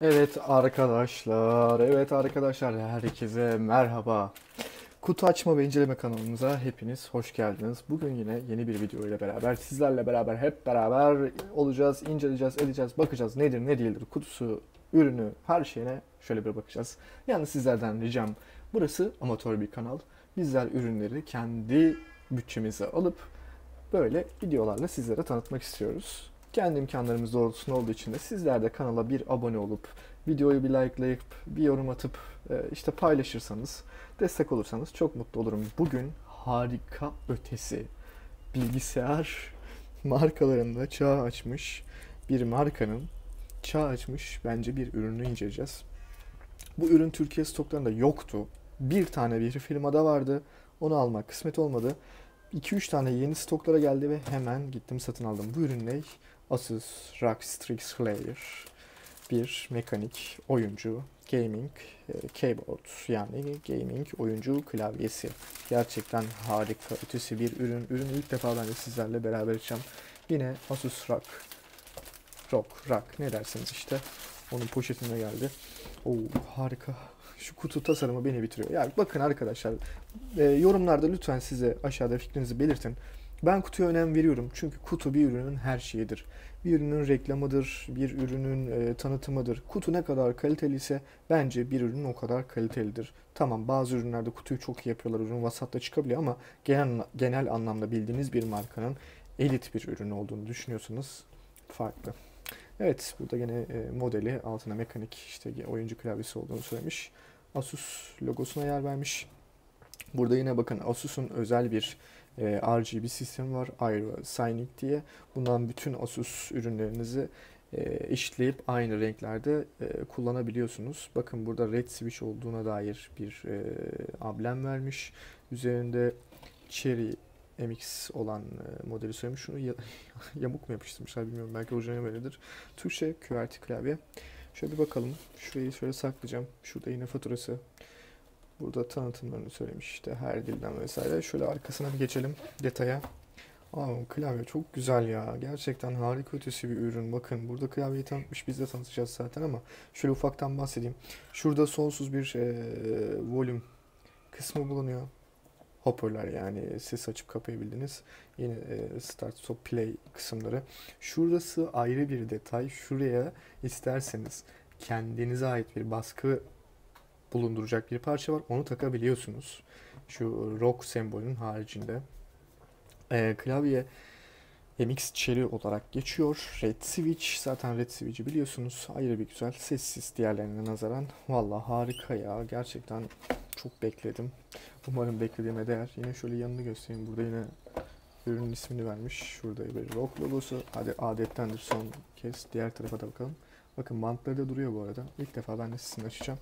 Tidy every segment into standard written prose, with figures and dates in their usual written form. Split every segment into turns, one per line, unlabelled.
Evet arkadaşlar, herkese merhaba. Kutu açma ve inceleme kanalımıza hepiniz hoş geldiniz. Bugün yine yeni bir video ile beraber, sizlerle beraber, hep beraber olacağız, inceleyeceğiz, edeceğiz, bakacağız nedir, ne değildir, kutusu, ürünü, her şeyine şöyle bir bakacağız. Yani sizlerden ricam, burası amatör bir kanal. Bizler ürünleri kendi bütçemize alıp böyle videolarla sizlere tanıtmak istiyoruz. Kendi imkanlarımız doğrultusunda olduğu için de sizler de kanala bir abone olup, videoyu bir likelayıp, bir yorum atıp, işte paylaşırsanız, destek olursanız çok mutlu olurum. Bugün harika ötesi bilgisayar markalarında çağ açmış bir markanın çağ açmış bence bir ürünü inceleyeceğiz. Bu ürün Türkiye stoklarında yoktu. Bir tane bir firmada vardı. Onu almak kısmet olmadı. 2-3 tane yeni stoklara geldi ve hemen gittim satın aldım. Bu ürün ne? Asus ROG Strix Slayer. Bir mekanik oyuncu gaming keyboard, yani gaming oyuncu klavyesi. Gerçekten harika ötesi bir ürün. Ürünü ilk defa ben de sizlerle beraber açacağım. Yine Asus ROG ne derseniz işte. Onun poşetine geldi. Oo, harika. Şu kutu tasarımı beni bitiriyor. Yani bakın arkadaşlar, yorumlarda lütfen size aşağıda fikrinizi belirtin. Ben kutuya önem veriyorum çünkü kutu bir ürünün her şeyidir. Bir ürünün reklamıdır, bir ürünün tanıtımıdır. Kutu ne kadar kaliteli ise bence bir ürün o kadar kalitelidir. Tamam, bazı ürünlerde kutuyu çok iyi yapıyorlar, ürün vasatta çıkabiliyor ama genel anlamda bildiğiniz bir markanın elit bir ürün olduğunu düşünüyorsanız farklı. Evet, burada gene modeli altına mekanik işte oyuncu klavyesi olduğunu söylemiş. Asus logosuna yer vermiş. Burada yine bakın Asus'un özel bir RGB sistemi var. Aero Scenic diye. Bundan bütün Asus ürünlerinizi işleyip aynı renklerde kullanabiliyorsunuz. Bakın burada Red Switch olduğuna dair bir amblem vermiş. Üzerinde Cherry MX olan modeli söylemiş. Şunu yamuk mu yapıştırmışlar bilmiyorum. Belki orijinali böyledir. Türkçe QWERTY klavye. Şöyle bir bakalım. Şurayı şöyle saklayacağım. Şurada yine faturası. Burada tanıtımlarını söylemiş işte her dilden vesaire. Şöyle arkasına bir geçelim detaya. Aa, klavye çok güzel ya. Gerçekten harika ötesi bir ürün. Bakın burada klavyeyi tanıtmış. Biz de tanıtacağız zaten ama şöyle ufaktan bahsedeyim. Şurada sonsuz bir volüm kısmı bulunuyor. Hoparlör, yani ses açıp kapayabildiniz. Yine start stop play kısımları. Şurası ayrı bir detay. Şuraya isterseniz kendinize ait bir baskı bulunduracak bir parça var. Onu takabiliyorsunuz. Şu rock sembolünün haricinde. Klavye MX Cherry olarak geçiyor. Red Switch. Zaten Red Switch'i biliyorsunuz. Ayrı bir güzel. Sessiz diğerlerine nazaran. Valla harika ya. Gerçekten çok bekledim. Umarım beklediğime değer. Yine şöyle yanını göstereyim. Burada yine ürünün ismini vermiş. Şurada bir rock logosu. Hadi adettendir son kez diğer tarafa da bakalım. Bakın bantları da duruyor bu arada. İlk defa ben de sizinle açacağım.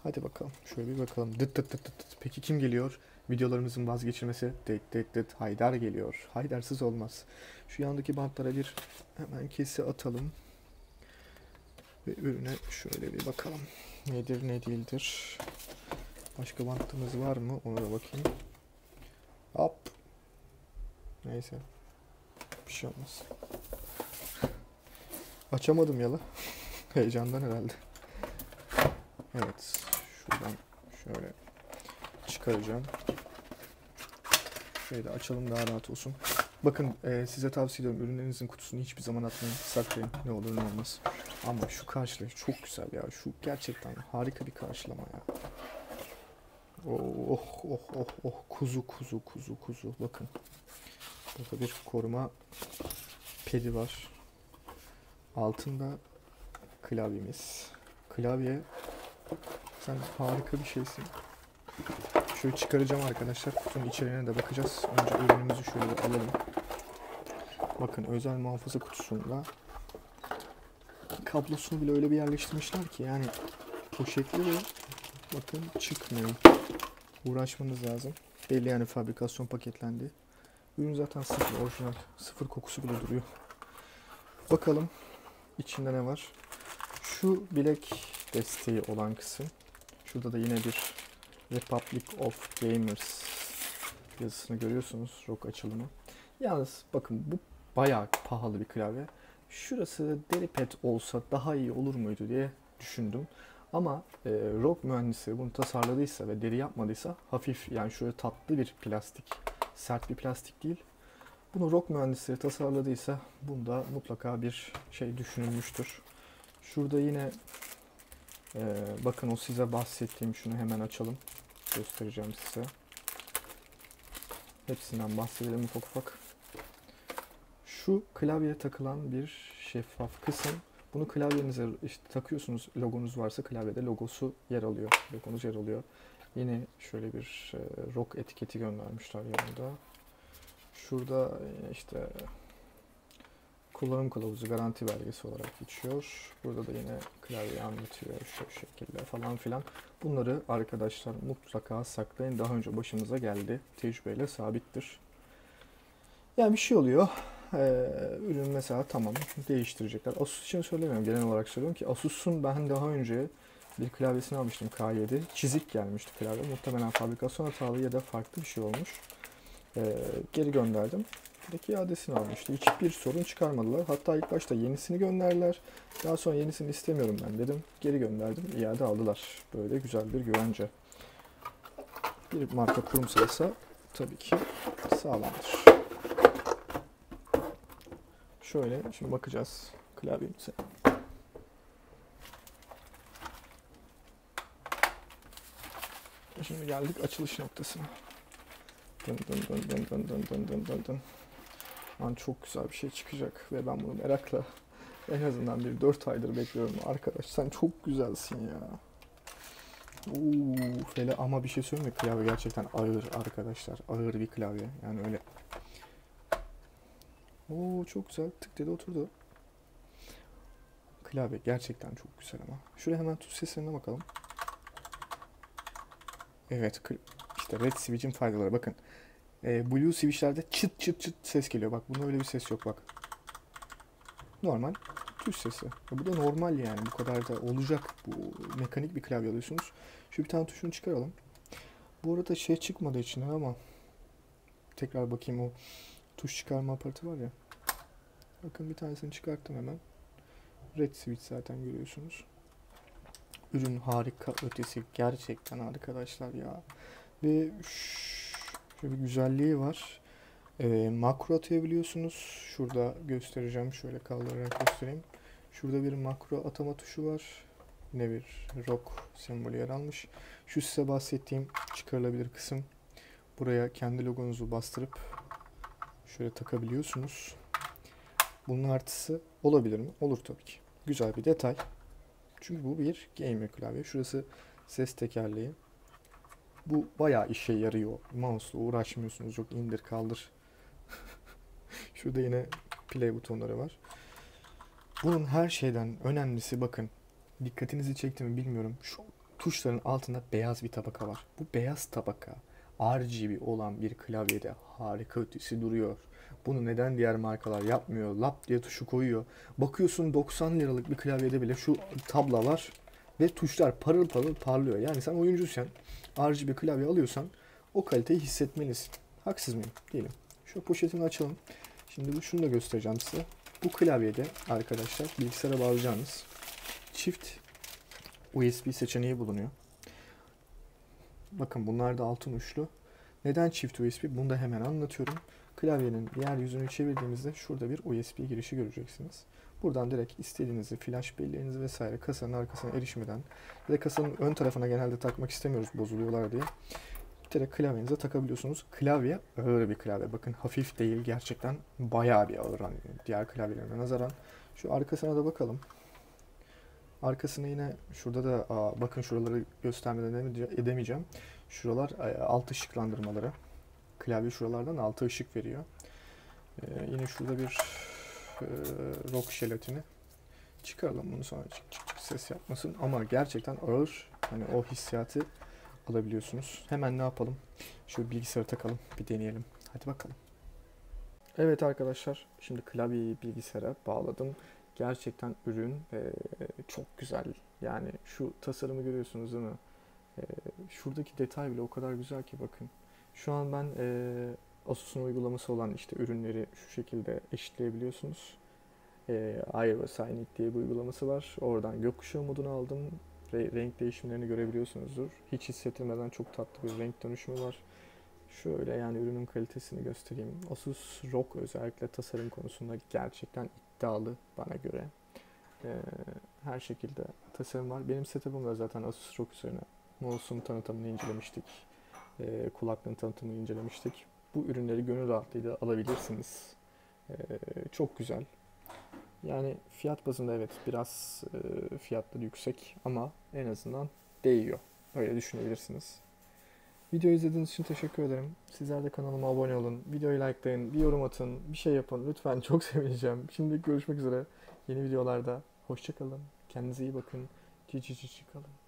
Hadi bakalım. Şöyle bir bakalım. Dıt dıt dıt dıt dıt. Peki kim geliyor? Videolarımızın vazgeçilmesi. Dıt dıt dıt. Haydar geliyor. Haydarsız olmaz. Şu yandaki bantlara bir hemen kesi atalım. Ve ürüne şöyle bir bakalım. Nedir ne değildir. Başka bantımız var mı? Ona da bakayım. Hop. Neyse. Bir şey olmaz. Açamadım yalı. Heyecandan herhalde. Evet. Şuradan şöyle çıkaracağım. Şöyle de açalım daha rahat olsun. Bakın size tavsiye ediyorum, ürünlerinizin kutusunu hiçbir zaman atmayın. Saklayın, ne olur ne olmaz. Ama şu karşılayış çok güzel ya. Şu gerçekten harika bir karşılama ya. Oh oh oh oh. Kuzu kuzu kuzu kuzu. Bakın. Burada bir koruma pedi var. Altında klavyemiz. Klavye, sen harika bir şeysin. Şöyle çıkaracağım arkadaşlar. Kutunun içeriğine de bakacağız. Önce ürünümüzü şöyle bir alalım. Bakın özel muhafaza kutusunda kablosunu bile öyle bir yerleştirmişler ki yani poşetli ve bakın çıkmıyor. Uğraşmanız lazım. Belli yani, fabrikasyon paketlendi. Ürün zaten sıfır, orijinal. Sıfır kokusu bile duruyor. Bakalım içinde ne var. Şu bilek desteği olan kısım. Şurada da yine bir Republic of Gamers yazısını görüyorsunuz. ROG açılımı. Yalnız bakın bu bayağı pahalı bir klavye. Şurası deri pet olsa daha iyi olur muydu diye düşündüm. Ama ROG mühendisleri bunu tasarladıysa ve deri yapmadıysa hafif, yani şöyle tatlı bir plastik, sert bir plastik değil. Bunu ROG mühendisleri tasarladıysa bunda mutlaka bir şey düşünülmüştür. Şurada yine bakın o size bahsettiğim, şunu hemen açalım. Göstereceğim size. Hepsinden bahsedelim ufak ufak. Şu klavyeye takılan bir şeffaf kısım. Bunu klavyenize işte takıyorsunuz. Logonuz varsa klavyede logosu yer alıyor. Logonuz yer alıyor. Yine şöyle bir ROG etiketi göndermişler yanında. Şurada işte kullanım kılavuzu, garanti belgesi olarak geçiyor. Burada da yine klavyeyi anlatıyor şu şekilde falan filan. Bunları arkadaşlar mutlaka saklayın. Daha önce başımıza geldi. Tecrübeyle sabittir. Yani bir şey oluyor. Ürün mesela tamam değiştirecekler. Asus için söylemiyorum. Genel olarak söylüyorum ki Asus'un ben daha önce bir klavyesini almıştım, K7. Çizik gelmişti klavye. Muhtemelen fabrikasyon hatalı ya da farklı bir şey olmuş. Geri gönderdim. Direkt iadesini almıştı. Hiçbir sorun çıkarmadılar. Hatta ilk başta yenisini gönderdiler. Daha sonra yenisini istemiyorum ben dedim. Geri gönderdim. İade aldılar. Böyle güzel bir güvence. Bir marka kurumsalsa tabii ki sağlamdır. Şöyle şimdi bakacağız klavyemize. Şimdi geldik açılış noktasına. Dın dın dın dın dın dın dın dın dın dın. Lan çok güzel bir şey çıkacak ve ben bunu merakla en azından bir 4 aydır bekliyorum. Arkadaş sen çok güzelsin ya. Fele ama bir şey söyleyeyim mi? Klavye gerçekten ağır arkadaşlar. Ağır bir klavye. Yani öyle. Çok güzel. Tık dedi oturdu. Klavye gerçekten çok güzel ama. Şuraya hemen tuş seslerine bakalım. Evet. İşte Red Switch'in faydaları. Bakın. Blue Switch'lerde çıt çıt çıt ses geliyor. Bak bunda öyle bir ses yok bak. Normal tuş sesi. Bu da normal yani. Bu kadar da olacak. Bu mekanik bir klavye alıyorsunuz. Şu bir tane tuşunu çıkaralım. Bu arada şey çıkmadı içinden ama tekrar bakayım, o tuş çıkarma aparatı var ya. Bakın bir tanesini çıkarttım hemen. Red Switch zaten görüyorsunuz. Ürün harika ötesi. Gerçekten arkadaşlar ya. Ve şöyle bir güzelliği var. Makro atayabiliyorsunuz. Şurada göstereceğim. Şöyle kaldırarak göstereyim. Şurada bir makro atama tuşu var. Yine bir ROG sembolü yer almış. Şu size bahsettiğim çıkarılabilir kısım. Buraya kendi logonuzu bastırıp şöyle takabiliyorsunuz. Bunun artısı olabilir mi? Olur tabii ki. Güzel bir detay. Çünkü bu bir gamer klavye. Şurası ses tekerleği. Bu bayağı işe yarıyor. Mouse'la uğraşmıyorsunuz. Yok indir kaldır. Şurada yine play butonları var. Bunun her şeyden önemlisi, bakın dikkatinizi çekti mi bilmiyorum. Şu tuşların altında beyaz bir tabaka var. Bu beyaz tabaka RGB olan bir klavyede harika ötesi duruyor. Bunu neden diğer markalar yapmıyor? Lap diye tuşu koyuyor. Bakıyorsun 90 liralık bir klavyede bile şu tabla var ve tuşlar parıl parıl parlıyor. Yani sen oyuncuysan, RGB klavye alıyorsan o kaliteyi hissetmelisin. Haksız mıyım? Değilim. Şu poşetini açalım. Şimdi şunu da göstereceğim size. Bu klavyede arkadaşlar bilgisayara bağlayacağınız çift USB seçeneği bulunuyor. Bakın bunlar da altın uçlu. Neden çift USB? Bunu da hemen anlatıyorum. Klavyenin diğer yüzünü çevirdiğinizde şurada bir USB girişi göreceksiniz. Buradan direkt istediğinizi, flash belleğinizi vesaire kasanın arkasına erişmeden ya da kasanın ön tarafına genelde takmak istemiyoruz bozuluyorlar diye. Direkt klavyenize takabiliyorsunuz. Klavye ağır bir klavye. Bakın hafif değil, gerçekten bayağı bir ağır hani diğer klavyelerine nazaran. Şu arkasına da bakalım. Arkasını yine şurada da bakın şuraları göstermeden edemeyeceğim. Şuralar alt ışıklandırmaları. Klavye şuralardan altı ışık veriyor. Yine şurada bir ROG jelatini. Çıkaralım bunu, sonra çık çık çık ses yapmasın. Ama gerçekten ağır. Hani o hissiyatı alabiliyorsunuz. Hemen ne yapalım? Şu bilgisayarı takalım. Bir deneyelim. Hadi bakalım. Evet arkadaşlar. Şimdi klavyeyi bilgisayara bağladım. Gerçekten ürün çok güzel. Yani şu tasarımı görüyorsunuz değil mi? Şuradaki detay bile o kadar güzel ki bakın. Şu an ben Asus'un uygulaması olan işte ürünleri şu şekilde eşitleyebiliyorsunuz. Iowa Signing diye bir uygulaması var. Oradan gökkuşağı modunu aldım. Renk değişimlerini görebiliyorsunuzdur. Hiç hissettirmeden çok tatlı bir renk dönüşümü var. Şöyle yani ürünün kalitesini göstereyim. Asus ROG özellikle tasarım konusunda gerçekten iddialı bana göre. Ee, Her şekilde tasarım var. Benim setup'ım zaten Asus ROG üzerine. Mouse'un tanıtımını incelemiştik. Kulaklığın tanıtımını incelemiştik. Bu ürünleri gönül rahatlığıyla alabilirsiniz. Ee, Çok güzel. Yani fiyat bazında evet biraz fiyatları yüksek ama en azından değiyor. Öyle düşünebilirsiniz. Videoyu izlediğiniz için teşekkür ederim. Sizler de kanalıma abone olun, videoyu likelayın, bir yorum atın, bir şey yapın. Lütfen çok sevineceğim. Şimdi görüşmek üzere yeni videolarda. Hoşça kalın. Kendinize iyi bakın. Cici cici kalın.